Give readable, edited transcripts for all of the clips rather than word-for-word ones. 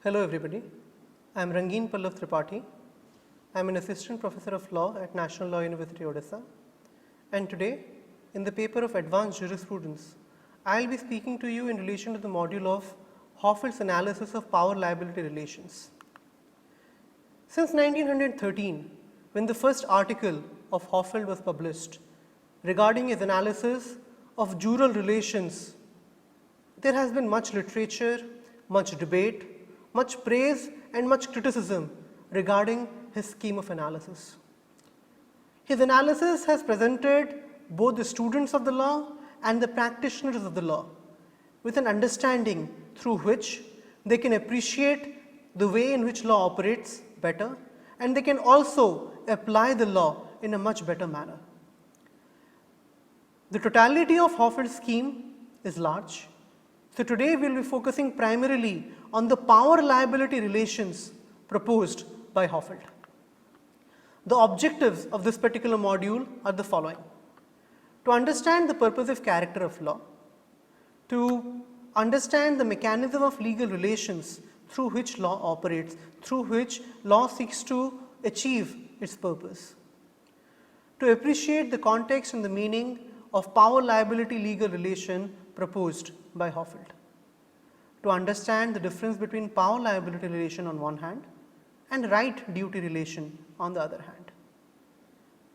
Hello everybody, I am Rangeen Pallav Tripathi. I am an assistant professor of law at National Law University, Odisha, and today in the paper of advanced jurisprudence, I will be speaking to you in relation to the module of Hohfeld's analysis of power-liability relations. Since 1913, when the first article of Hohfeld was published regarding his analysis of jural relations, there has been much literature, much debate, much praise and much criticism regarding his scheme of analysis. His analysis has presented both the students of the law and the practitioners of the law with an understanding through which they can appreciate the way in which law operates better, and they can also apply the law in a much better manner. The totality of Hohfeld's scheme is large. So today we will be focusing primarily on the power-liability relations proposed by Hohfeld. The objectives of this particular module are the following: to understand the purposive character of law, to understand the mechanism of legal relations through which law operates, through which law seeks to achieve its purpose, to appreciate the context and the meaning of power-liability legal relation proposed by Hohfeld, to understand the difference between power-liability relation on one hand and right-duty relation on the other hand,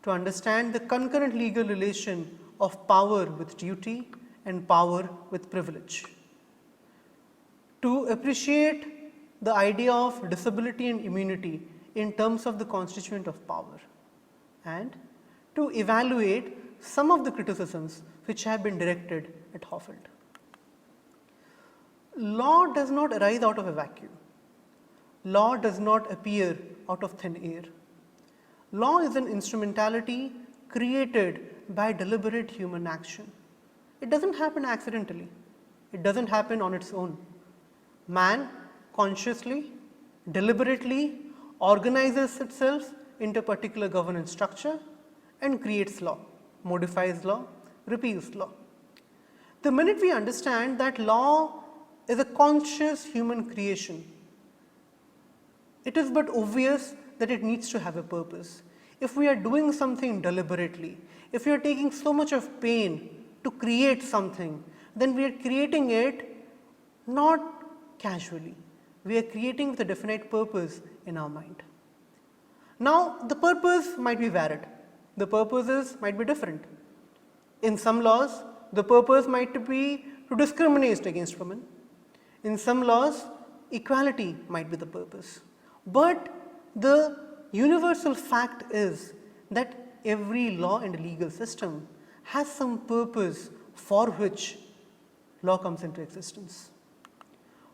to understand the concurrent legal relation of power with duty and power with privilege, to appreciate the idea of disability and immunity in terms of the constituent of power, and to evaluate some of the criticisms which have been directed at Hohfeld. Law does not arise out of a vacuum. Law does not appear out of thin air. Law is an instrumentality created by deliberate human action. It does not happen accidentally. It does not happen on its own. Man consciously, deliberately organizes itself into a particular governance structure and creates law, modifies law, repeals law. The minute we understand that law is a conscious human creation, it is but obvious that it needs to have a purpose. If we are doing something deliberately, if we are taking so much of pain to create something, then we are creating it not casually. We are creating with a definite purpose in our mind. Now, the purpose might be varied. The purposes might be different. In some laws, the purpose might be to discriminate against women. In some laws, equality might be the purpose. But the universal fact is that every law and legal system has some purpose for which law comes into existence.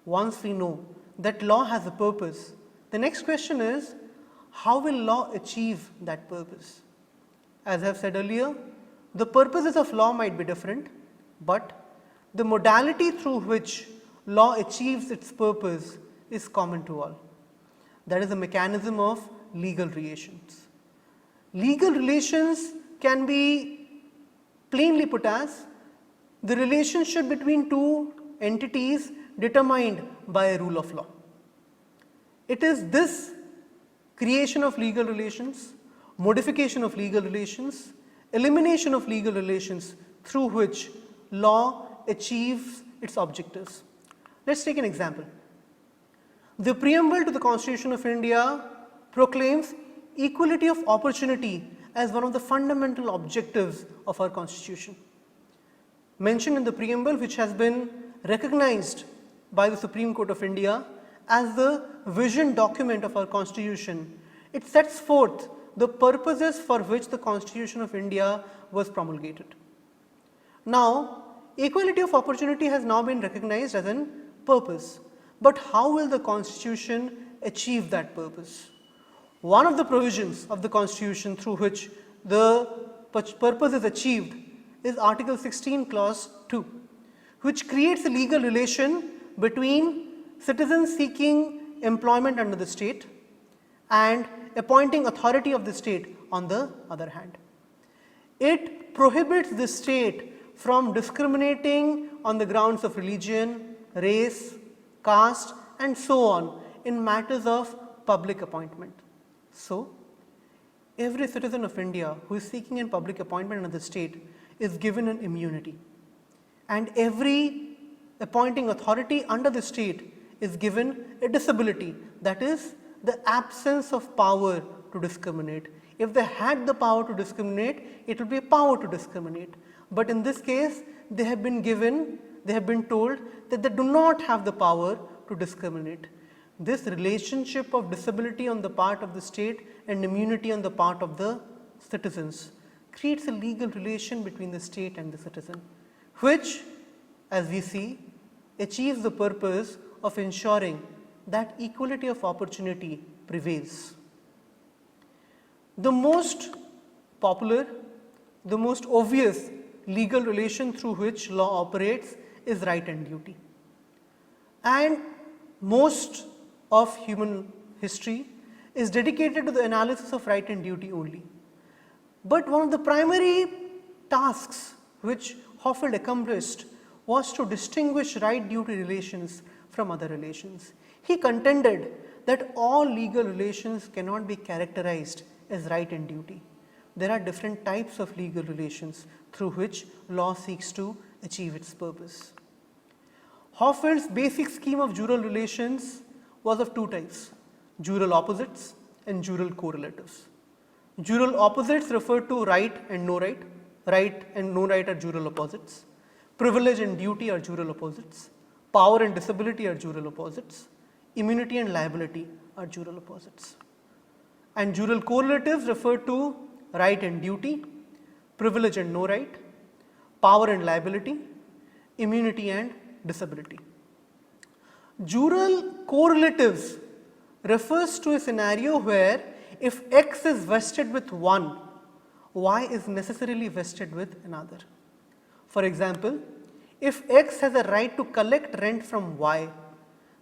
Once we know that law has a purpose, the next question is, how will law achieve that purpose? As I have said earlier, the purposes of law might be different, but the modality through which law achieves its purpose is common to all. That is the mechanism of legal relations. Legal relations can be plainly put as the relationship between two entities determined by a rule of law. It is this creation of legal relations, modification of legal relations, elimination of legal relations through which law achieves its objectives. Let us take an example. The preamble to the Constitution of India proclaims equality of opportunity as one of the fundamental objectives of our Constitution. Mentioned in the preamble, which has been recognized by the Supreme Court of India as the vision document of our Constitution, it sets forth the purposes for which the Constitution of India was promulgated. Now, equality of opportunity has now been recognized as an purpose, but how will the Constitution achieve that purpose? One of the provisions of the Constitution through which the purpose is achieved is Article 16, Clause 2, which creates a legal relation between citizens seeking employment under the state and appointing authority of the state on the other hand. It prohibits the state from discriminating on the grounds of religion, race, caste and so on in matters of public appointment. So, every citizen of India who is seeking a public appointment under the state is given an immunity, and every appointing authority under the state is given a disability, that is the absence of power to discriminate. If they had the power to discriminate, it will be a power to discriminate, but in this case they have been told that they do not have the power to discriminate. This relationship of disability on the part of the state and immunity on the part of the citizens creates a legal relation between the state and the citizen, which, as we see, achieves the purpose of ensuring that equality of opportunity prevails. The most popular, the most obvious legal relation through which law operates is right and duty. And most of human history is dedicated to the analysis of right and duty only. But one of the primary tasks which Hohfeld accomplished was to distinguish right-duty relations from other relations. He contended that all legal relations cannot be characterized as right and duty. There are different types of legal relations through which law seeks to achieve its purpose. Hohfeld's basic scheme of jural relations was of two types: jural opposites and jural correlatives. Jural opposites refer to right and no right. Right and no right are jural opposites. Privilege and duty are jural opposites. Power and disability are jural opposites. Immunity and liability are jural opposites. And jural correlatives refer to right and duty, privilege and no right, power and liability, immunity and disability. Jural correlatives refers to a scenario where if X is vested with one, Y is necessarily vested with another. For example, if X has a right to collect rent from Y,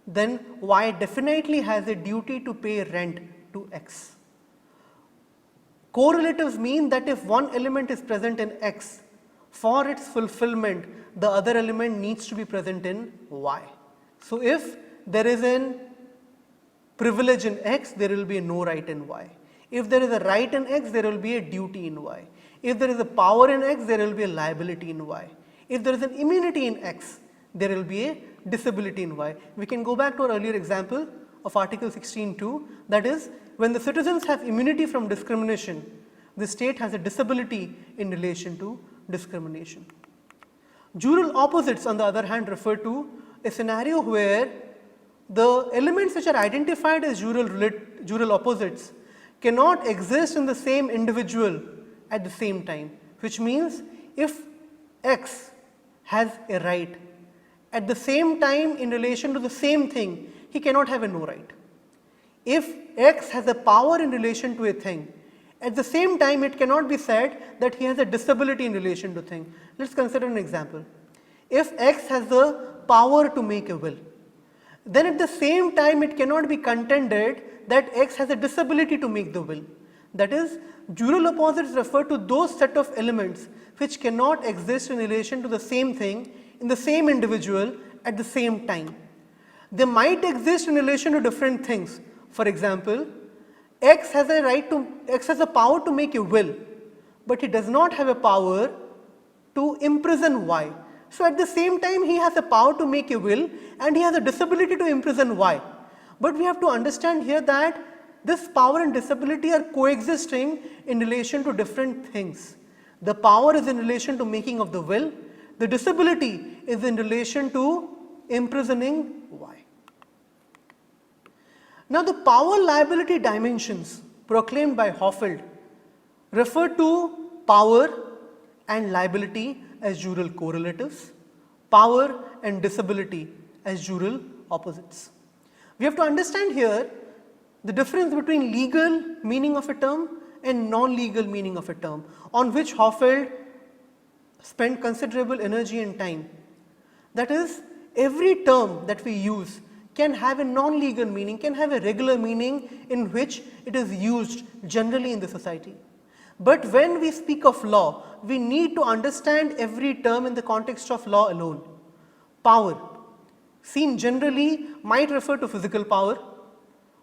then Y definitely has a duty to pay rent to X. Correlatives mean that if one element is present in X, for its fulfillment, the other element needs to be present in Y. So, if there is a privilege in X, there will be a no right in Y. If there is a right in X, there will be a duty in Y. If there is a power in X, there will be a liability in Y. If there is an immunity in X, there will be a disability in Y. We can go back to our earlier example of Article 16(2), that is, when the citizens have immunity from discrimination, the state has a disability in relation to discrimination. Jural opposites, on the other hand, refer to a scenario where the elements which are identified as jural opposites cannot exist in the same individual at the same time, which means if X has a right, at the same time in relation to the same thing, he cannot have a no right. If X has a power in relation to a thing, at the same time it cannot be said that he has a disability in relation to thing. Let us consider an example. If X has the power to make a will, then at the same time it cannot be contended that X has a disability to make the will. That is, jural opposites refer to those set of elements which cannot exist in relation to the same thing in the same individual at the same time. They might exist in relation to different things. For example, X has a power to make a will, but he does not have a power to imprison Y. So at the same time he has a power to make a will and he has a disability to imprison Y. But we have to understand here that this power and disability are coexisting in relation to different things. The power is in relation to making of the will, the disability is in relation to imprisoning Y. Now the power-liability dimensions proclaimed by Hohfeld refer to power and liability as jural correlatives, power and disability as jural opposites. We have to understand here the difference between legal meaning of a term and non-legal meaning of a term, on which Hohfeld spent considerable energy and time. That is, every term that we use can have a non-legal meaning, can have a regular meaning in which it is used generally in the society. But when we speak of law, we need to understand every term in the context of law alone. Power. seen generally might refer to physical power,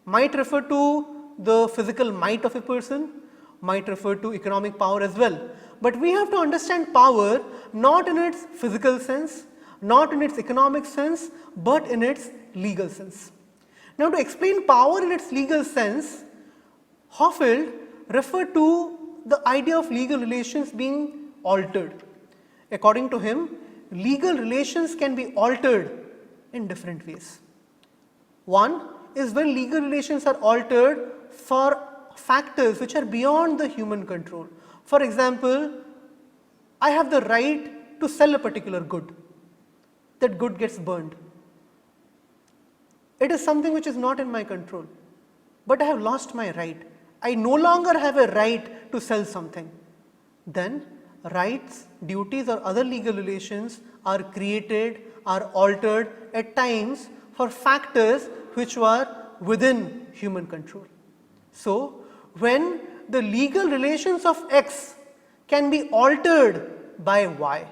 might refer to the physical might of a person, might refer to economic power as well. But we have to understand power not in its physical sense, not in its economic sense, but in its legal sense. Now, to explain power in its legal sense, Hohfeld referred to the idea of legal relations being altered. According to him, legal relations can be altered in different ways. One is when legal relations are altered for factors which are beyond the human control. For example, I have the right to sell a particular good. That good gets burned. It is something which is not in my control, but I have lost my right. I no longer have a right to sell something. Then rights, duties or other legal relations are created, are altered at times for factors which were within human control. So, when the legal relations of X can be altered by Y,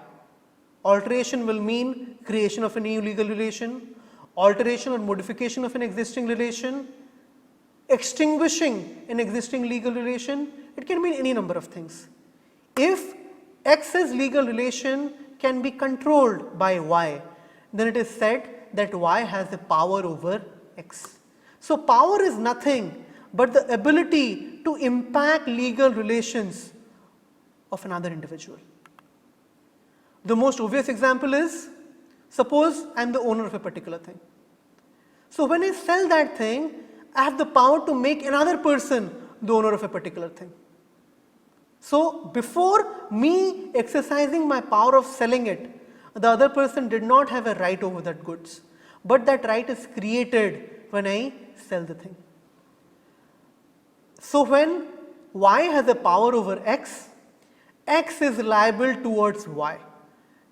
alteration will mean creation of a new legal relation, alteration or modification of an existing relation, extinguishing an existing legal relation, it can mean any number of things. If X's legal relation can be controlled by Y, then it is said that Y has the power over X. So, power is nothing but the ability to impact legal relations of another individual. The most obvious example is, suppose I am the owner of a particular thing. So, when I sell that thing, I have the power to make another person the owner of a particular thing. So, before me exercising my power of selling it, the other person did not have a right over that goods, but that right is created when I sell the thing. So, when Y has a power over X, X is liable towards Y.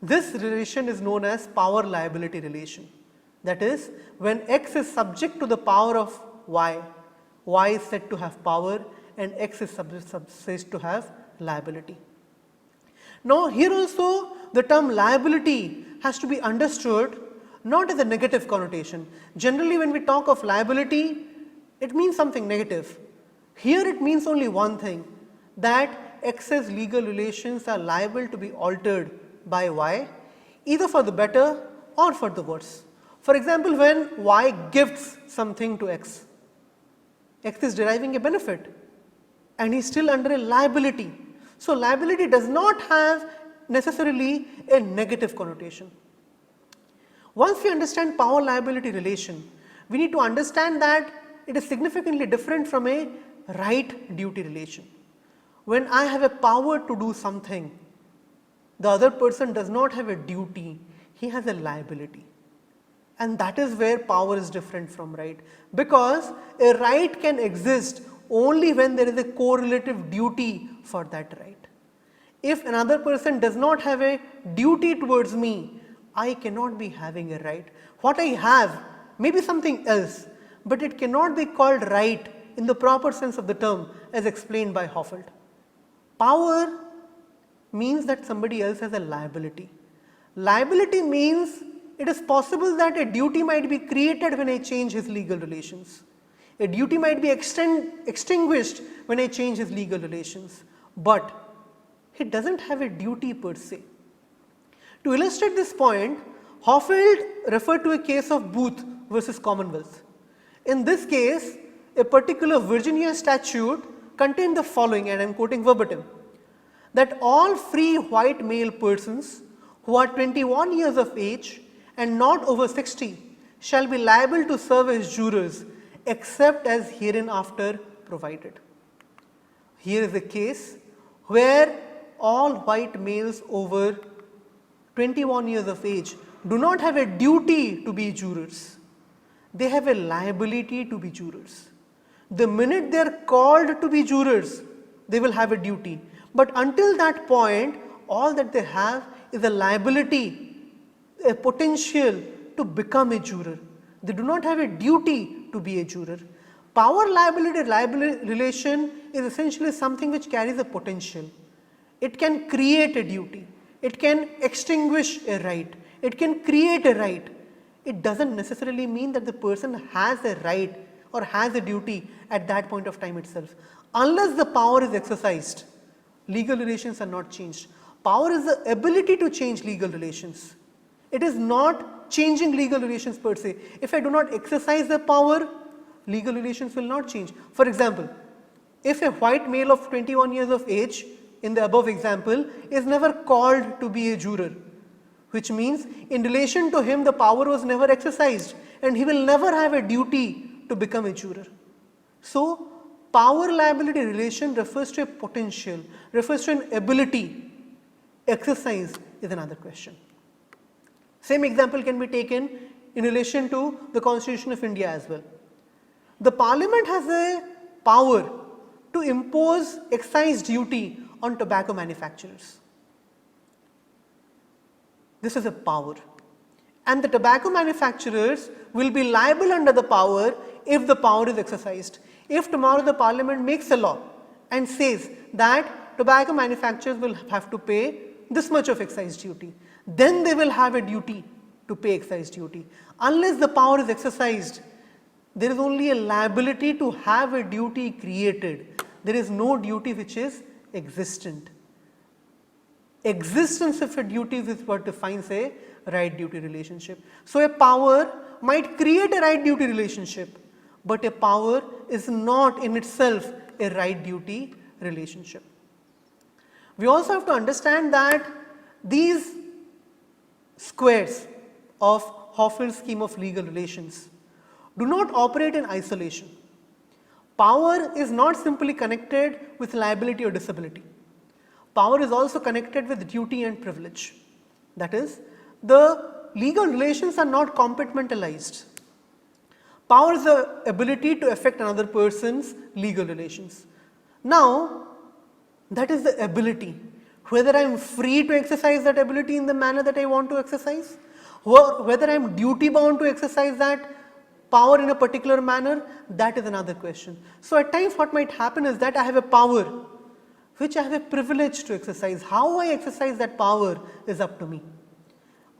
This relation is known as power-liability relation. That is, when X is subject to the power of Y, Y is said to have power and X is said to have liability. Now, here also the term liability has to be understood not as a negative connotation. Generally, when we talk of liability, it means something negative. Here it means only one thing, that X's legal relations are liable to be altered by Y, either for the better or for the worse. For example, when Y gifts something to X, X is deriving a benefit and he is still under a liability. So, liability does not have necessarily a negative connotation. Once we understand power-liability relation, we need to understand that it is significantly different from a right-duty relation. When I have a power to do something, the other person does not have a duty, he has a liability. And that is where power is different from right, because a right can exist only when there is a correlative duty for that right. If another person does not have a duty towards me, I cannot be having a right. What I have may be something else, but it cannot be called right in the proper sense of the term as explained by Hohfeld. Power means that somebody else has a liability. Liability means it is possible that a duty might be created when I change his legal relations. A duty might be extinguished when I change his legal relations, but he does not have a duty per se. To illustrate this point, Hohfeld referred to a case of Booth versus Commonwealth. In this case, a particular Virginia statute contained the following, and I am quoting verbatim, that all free white male persons who are 21 years of age and not over 60 shall be liable to serve as jurors except as hereinafter provided. Here is a case where all white males over 21 years of age do not have a duty to be jurors. They have a liability to be jurors. The minute they are called to be jurors, they will have a duty. But until that point, all that they have is a liability, a potential to become a juror. They do not have a duty to be a juror. Power-liability relation is essentially something which carries a potential. It can create a duty, it can extinguish a right, it can create a right. it doesn't necessarily mean that the person has a right or has a duty at that point of time itself. Unless the power is exercised, legal relations are not changed. Power is the ability to change legal relations. It is not changing legal relations per se. If I do not exercise the power, legal relations will not change. For example, if a white male of 21 years of age in the above example is never called to be a juror, which means in relation to him the power was never exercised and he will never have a duty to become a juror. So, power liability relation refers to a potential, refers to an ability. Exercise is another question. Same example can be taken in relation to the Constitution of India as well. The Parliament has a power to impose excise duty on tobacco manufacturers. This is a power, and the tobacco manufacturers will be liable under the power if the power is exercised. If tomorrow the Parliament makes a law and says that tobacco manufacturers will have to pay this much of excise duty, then they will have a duty to pay excise duty. Unless the power is exercised, there is only a liability to have a duty created. There is no duty which is existent. Existence of a duty is what defines a right-duty relationship. So, a power might create a right-duty relationship, but a power is not in itself a right-duty relationship. We also have to understand that these squares of Hohfeld's scheme of legal relations do not operate in isolation. Power is not simply connected with liability or disability. Power is also connected with duty and privilege. That is, the legal relations are not compartmentalized. Power is the ability to affect another person's legal relations. Now, that is the ability. Whether I am free to exercise that ability in the manner that I want to exercise, or whether I am duty bound to exercise that power in a particular manner, that is another question. So, at times what might happen is that I have a power which I have a privilege to exercise. How I exercise that power is up to me.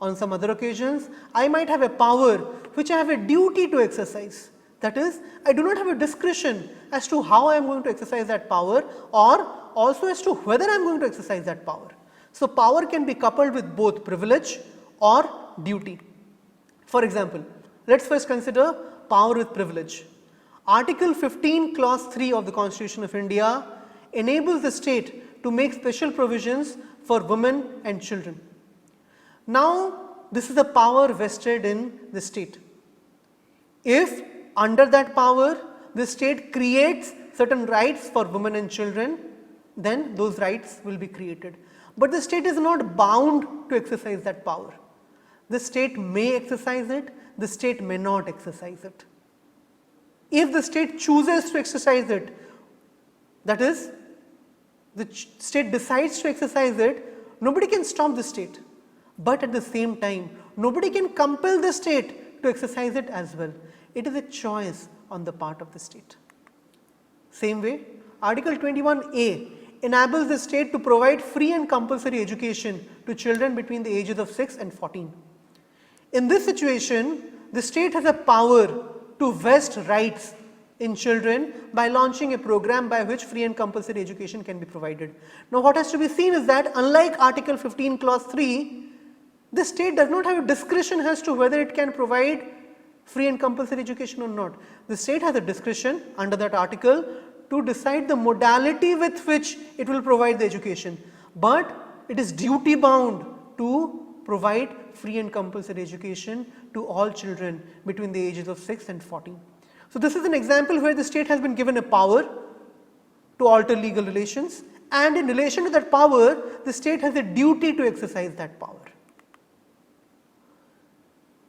On some other occasions, I might have a power which I have a duty to exercise. That is, I do not have a discretion as to how I am going to exercise that power, or also as to whether I am going to exercise that power. So, power can be coupled with both privilege or duty. For example, let us first consider power with privilege. Article 15 clause 3 of the Constitution of India enables the state to make special provisions for women and children. Now, this is a power vested in the state. If under that power the state creates certain rights for women and children, then those rights will be created. But the state is not bound to exercise that power. The state may exercise it, the state may not exercise it. If the state chooses to exercise it, that is, the state decides to exercise it, nobody can stop the state. But at the same time, nobody can compel the state to exercise it as well. It is a choice on the part of the state. Same way, Article 21A enables the state to provide free and compulsory education to children between the ages of 6 and 14. In this situation, the state has a power to vest rights in children by launching a program by which free and compulsory education can be provided. Now, what has to be seen is that unlike Article 15 clause 3, the state does not have a discretion as to whether it can provide free and compulsory education or not. The state has a discretion under that article to decide the modality with which it will provide the education, but it is duty bound to provide free and compulsory education to all children between the ages of 6 and 14. So, this is an example where the state has been given a power to alter legal relations, and in relation to that power, the state has a duty to exercise that power.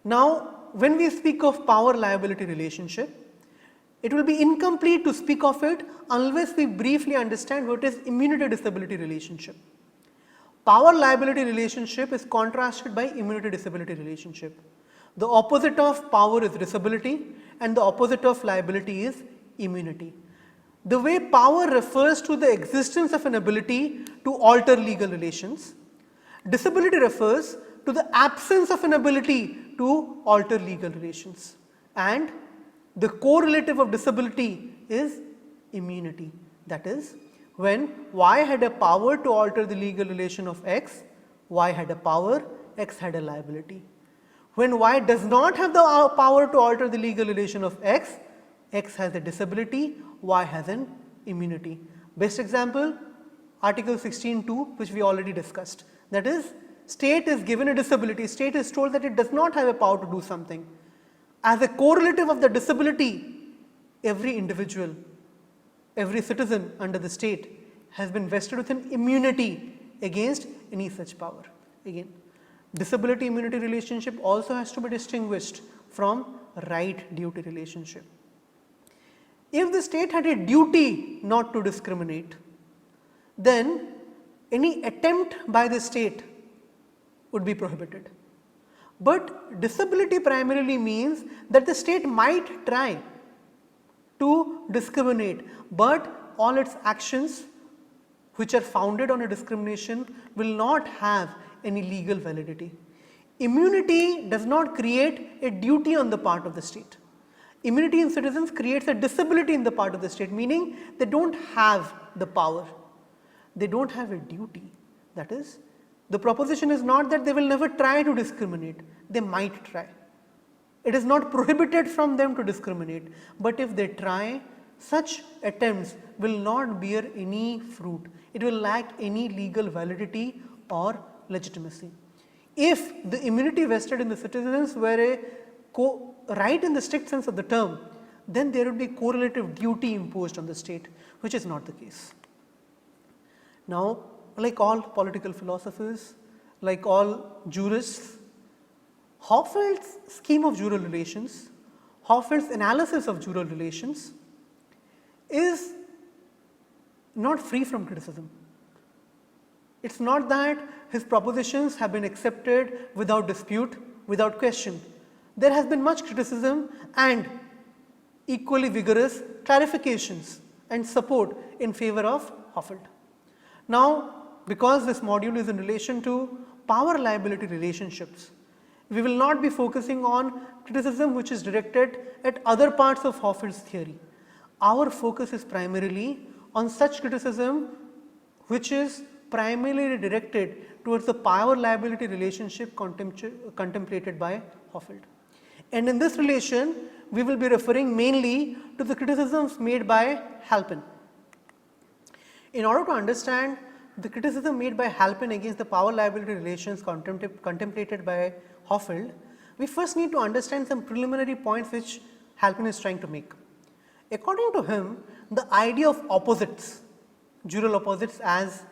Now, when we speak of power-liability relationship, it will be incomplete to speak of it unless we briefly understand what is immunity-disability relationship. Power-liability relationship is contrasted by immunity-disability relationship. The opposite of power is disability and the opposite of liability is immunity. The way power refers to the existence of an ability to alter legal relations, disability refers to the absence of an ability to alter legal relations, and the correlative of disability is immunity. That is, when Y had a power to alter the legal relation of X, Y had a power, X had a liability. When Y does not have the power to alter the legal relation of X, X has a disability, Y has an immunity. Best example, Article 16(2), which we already discussed. That is, state is given a disability, state is told that it does not have a power to do something. As a correlative of the disability, every individual, every citizen under the state has been vested with an immunity against any such power. Again, disability immunity relationship also has to be distinguished from right duty relationship. If the state had a duty not to discriminate, then any attempt by the state would be prohibited. But disability primarily means that the state might try to discriminate, but all its actions which are founded on a discrimination will not have any legal validity. Immunity does not create a duty on the part of the state. Immunity in citizens creates a disability in the part of the state, meaning they do not have the power, they do not have a duty. That is, the proposition is not that they will never try to discriminate, they might try. It is not prohibited from them to discriminate, but if they try, such attempts will not bear any fruit. It will lack any legal validity or legitimacy. If the immunity vested in the citizens were a right in the strict sense of the term, then there would be correlative duty imposed on the state, which is not the case. Now, like all political philosophers, like all jurists, Hohfeld's scheme of jural relations, Hohfeld's analysis of jural relations is not free from criticism. It is not that his propositions have been accepted without dispute, without question. There has been much criticism and equally vigorous clarifications and support in favor of Hohfeld. Now, because this module is in relation to power liability relationships, we will not be focusing on criticism which is directed at other parts of Hohfeld's theory. Our focus is primarily on such criticism which is primarily directed towards the power liability relationship contemplated by Hohfeld. And in this relation, we will be referring mainly to the criticisms made by Halpin. In order to understand the criticism made by Halpin against the power liability relations contemplated by Hohfeld, we first need to understand some preliminary points which Halpin is trying to make. According to him, the idea of opposites, jural opposites as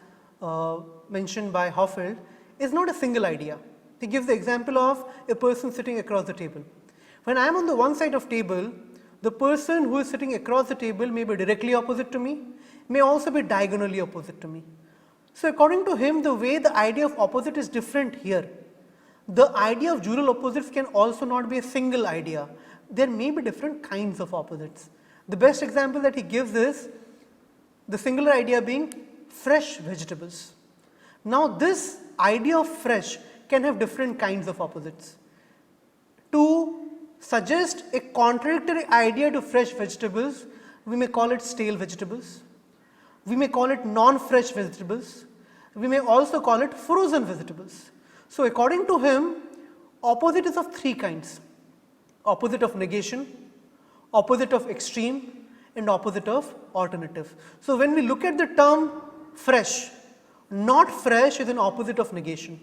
mentioned by Hohfeld, is not a single idea. He gives the example of a person sitting across the table. When I am on the one side of table, the person who is sitting across the table may be directly opposite to me, may also be diagonally opposite to me. So, according to him, the way the idea of opposite is different here. The idea of jural opposites can also not be a single idea. There may be different kinds of opposites. The best example that he gives is the singular idea being fresh vegetables. Now, this idea of fresh can have different kinds of opposites. To suggest a contradictory idea to fresh vegetables, we may call it stale vegetables, we may call it non-fresh vegetables, we may also call it frozen vegetables. So, according to him, opposite is of three kinds: opposite of negation, opposite of extreme, and opposite of alternative. So, when we look at the term fresh, not fresh is an opposite of negation,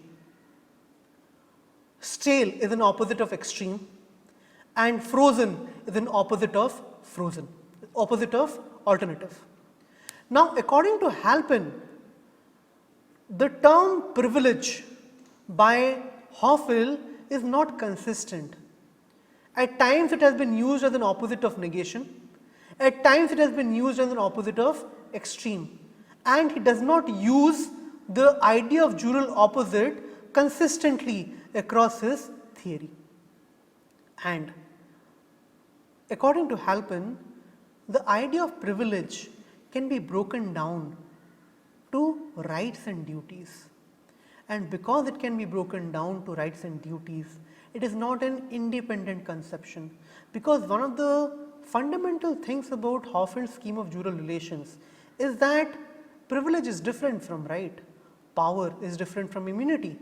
stale is an opposite of extreme, and frozen is an opposite of frozen, opposite of alternative. Now, according to Halpin, the term privilege by Hohfeld is not consistent. At times it has been used as an opposite of negation, at times it has been used as an opposite of extreme, and he does not use the idea of jural opposite consistently across his theory. And according to Halpin, the idea of privilege can be broken down to rights and duties. and because it can be broken down to rights and duties, it is not an independent conception, because one of the fundamental things about Hohfeld's scheme of jural relations is that privilege is different from right, power is different from immunity,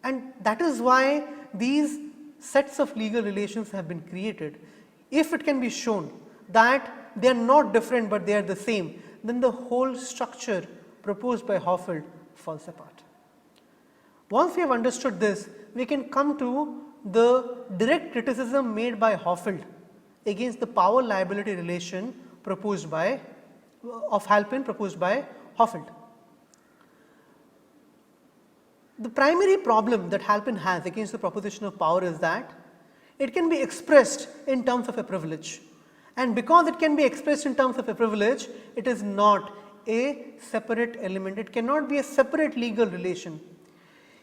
and that is why these sets of legal relations have been created. If it can be shown that they are not different but they are the same, then the whole structure proposed by Hohfeld falls apart. Once we have understood this, we can come to the direct criticism made by Hohfeld against the power liability relation proposed by of Halpin proposed by Hohfeld. The primary problem that Halpin has against the proposition of power is that it can be expressed in terms of a privilege, and because it can be expressed in terms of a privilege, it is not a separate element, it cannot be a separate legal relation.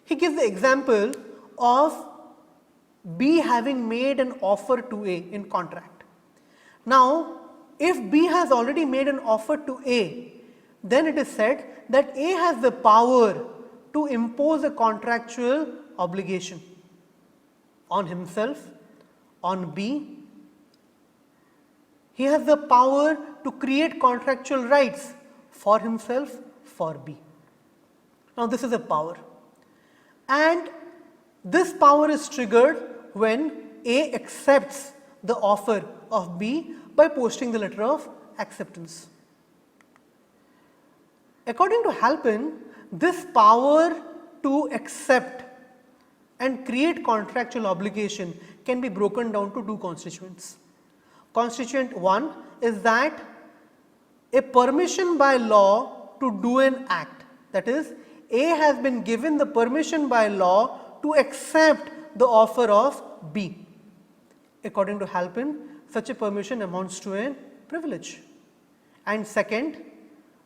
He gives the example of B having made an offer to A in contract. Now, if B has already made an offer to A, then it is said that A has the power to impose a contractual obligation on himself, on B. He has the power to create contractual rights for himself, for B. Now, this is a power, and this power is triggered when A accepts the offer of B by posting the letter of acceptance. According to Halpin, this power to accept and create contractual obligation can be broken down to two constituents. Constituent 1 is that a permission by law to do an act, that is, A has been given the permission by law to accept the offer of B. According to Halpin, such a permission amounts to a privilege. And second,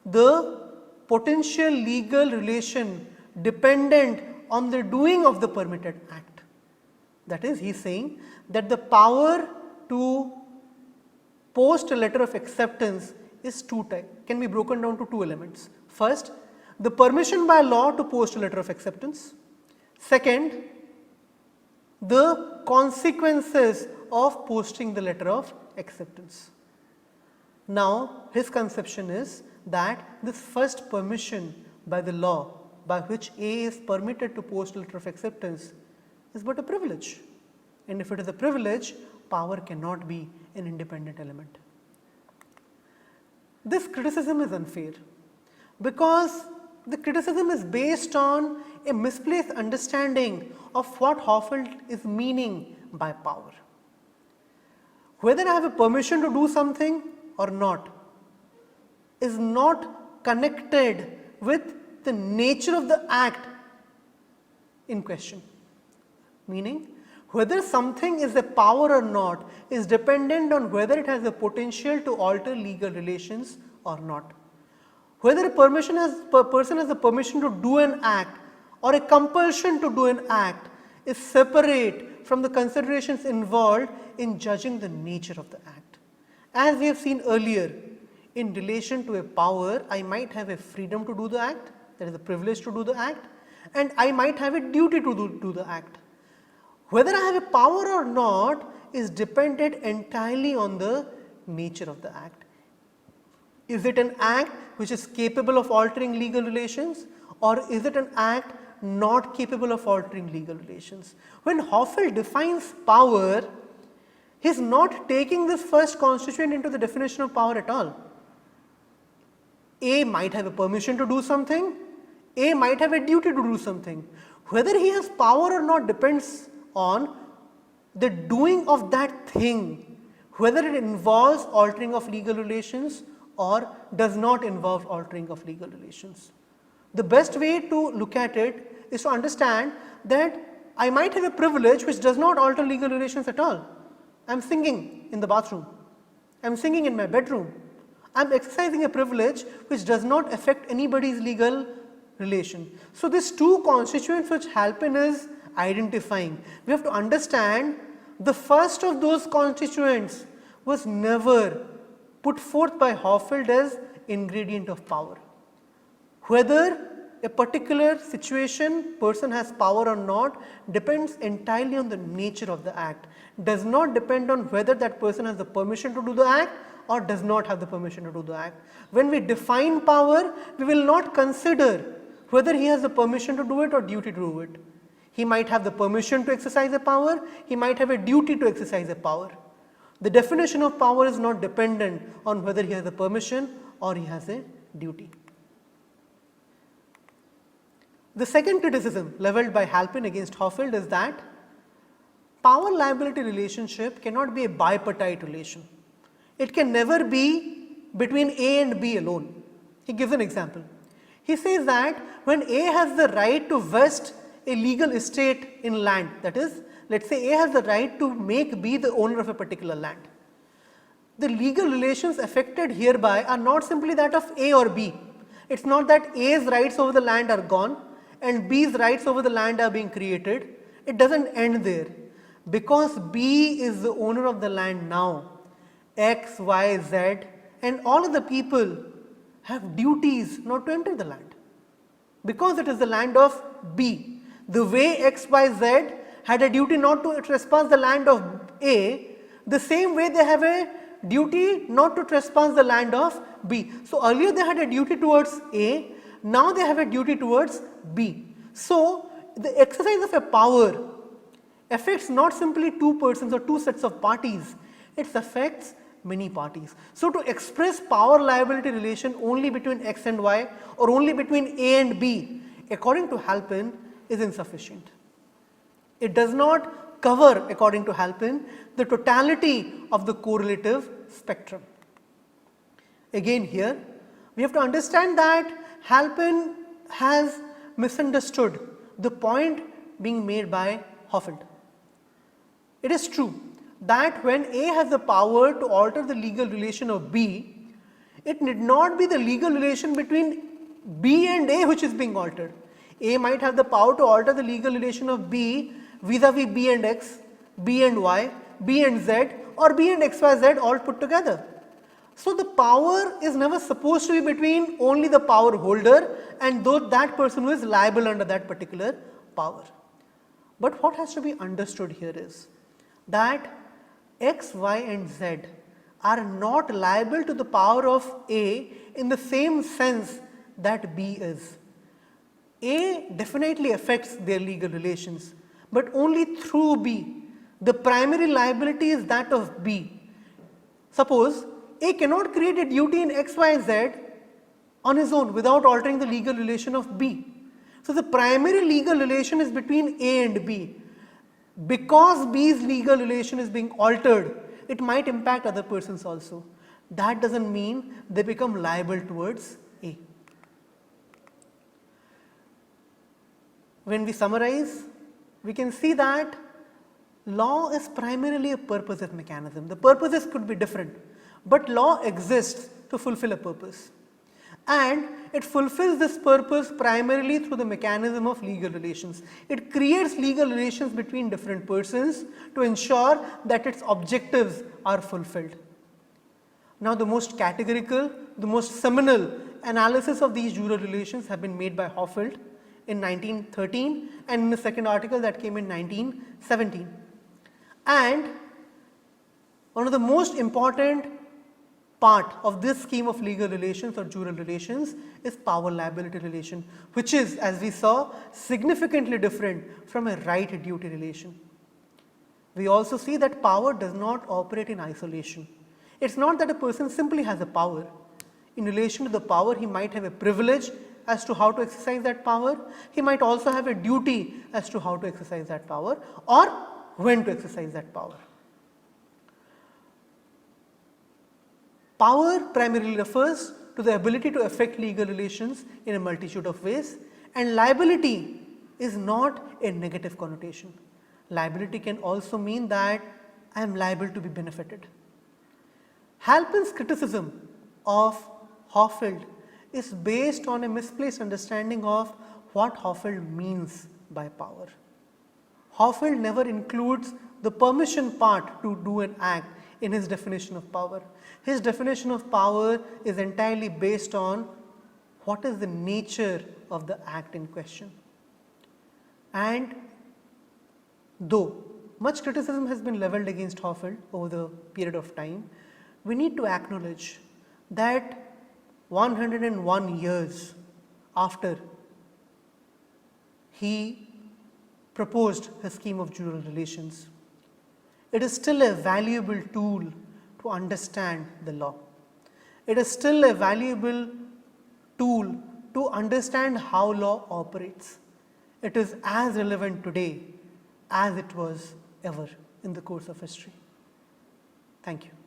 the potential legal relation dependent on the doing of the permitted act. That is, he is saying that the power to post a letter of acceptance is can be broken down to two elements. First, the permission by law to post a letter of acceptance. Second, the consequences of posting the letter of acceptance. Now, his conception is that this first permission by the law by which A is permitted to post a letter of acceptance is but a privilege, and if it is a privilege, power cannot be an independent element. This criticism is unfair because the criticism is based on a misplaced understanding of what Hohfeld is meaning by power. Whether I have a permission to do something or not is not connected with the nature of the act in question. Meaning, whether something is a power or not is dependent on whether it has the potential to alter legal relations or not. Whether a person has the permission to do an act or a compulsion to do an act is separate from the considerations involved in judging the nature of the act. As we have seen earlier, in relation to a power, I might have a freedom to do the act, that is a privilege to do the act, and I might have a duty to do the act. Whether I have a power or not is dependent entirely on the nature of the act. Is it an act which is capable of altering legal relations, or is it an act not capable of altering legal relations? When Hohfeld defines power, he is not taking this first constituent into the definition of power at all. A might have a permission to do something, A might have a duty to do something. Whether he has power or not depends on the doing of that thing, whether it involves altering of legal relations or does not involve altering of legal relations. The best way to look at it is to understand that I might have a privilege which does not alter legal relations at all. I am singing in the bathroom, I am singing in my bedroom, I am exercising a privilege which does not affect anybody's legal relation. So, these two constituents which Halpin is identifying, we have to understand the first of those constituents was never put forth by Hohfeld as ingredient of power. Whether a particular situation, person has power or not, depends entirely on the nature of the act, does not depend on whether that person has the permission to do the act or does not have the permission to do the act. When we define power, we will not consider whether he has the permission to do it or duty to do it. He might have the permission to exercise a power, he might have a duty to exercise a power. The definition of power is not dependent on whether he has a permission or he has a duty. The second criticism levelled by Halpin against Hohfeld is that power liability relationship cannot be a bipartite relation. It can never be between A and B alone. He gives an example. He says that when A has the right to vest a legal estate in land, that is, let us say A has the right to make B the owner of a particular land. The legal relations affected hereby are not simply that of A or B. It is not that A's rights over the land are gone and B's rights over the land are being created. It does not end there. Because B is the owner of the land now, X, Y, Z and all of the people have duties not to enter the land, because it is the land of B. The way X, Y, Z had a duty not to trespass the land of A, the same way they have a duty not to trespass the land of B. So, earlier they had a duty towards A, now they have a duty towards B. So, the exercise of a power affects not simply two persons or two sets of parties, it affects many parties. So, to express power liability relation only between X and Y or only between A and B, according to Halpin, is insufficient. It does not cover, according to Halpin, the totality of the correlative spectrum. Again here, we have to understand that Halpin has misunderstood the point being made by Hohfeld. It is true that when A has the power to alter the legal relation of B, it need not be the legal relation between B and A which is being altered. A might have the power to alter the legal relation of B vis-a-vis B and X, B and Y, B and Z or B and XYZ all put together. So, the power is never supposed to be between only the power holder and that person who is liable under that particular power. But what has to be understood here is that X, Y and Z are not liable to the power of A in the same sense that B is. A definitely affects their legal relations, but only through B. The primary liability is that of B. Suppose A cannot create a duty in X, Y, Z on his own without altering the legal relation of B. So, the primary legal relation is between A and B. Because B's legal relation is being altered, it might impact other persons also. That does not mean they become liable towards A. When we summarize, we can see that law is primarily a purposive mechanism. The purposes could be different, but law exists to fulfill a purpose. And it fulfills this purpose primarily through the mechanism of legal relations. It creates legal relations between different persons to ensure that its objectives are fulfilled. Now, the most categorical, the most seminal analysis of these juror relations have been made by Hohfeld in 1913 and in the second article that came in 1917. And one of the most important part of this scheme of legal relations or juror relations is power liability relation, which is, as we saw, significantly different from a right duty relation. We also see that power does not operate in isolation. It is not that a person simply has a power. In relation to the power, he might have a privilege as to how to exercise that power. He might also have a duty as to how to exercise that power or when to exercise that power. Power primarily refers to the ability to affect legal relations in a multitude of ways, and liability is not a negative connotation. Liability can also mean that I am liable to be benefited. Halpin's criticism of Hohfeld is based on a misplaced understanding of what Hohfeld means by power. Hohfeld never includes the permission part to do an act in his definition of power. His definition of power is entirely based on what is the nature of the act in question. And though much criticism has been leveled against Hohfeld over the period of time, we need to acknowledge that 101 years after he proposed his scheme of jural relations, it is still a valuable tool to understand the law. It is still a valuable tool to understand how law operates. It is as relevant today as it was ever in the course of history. Thank you.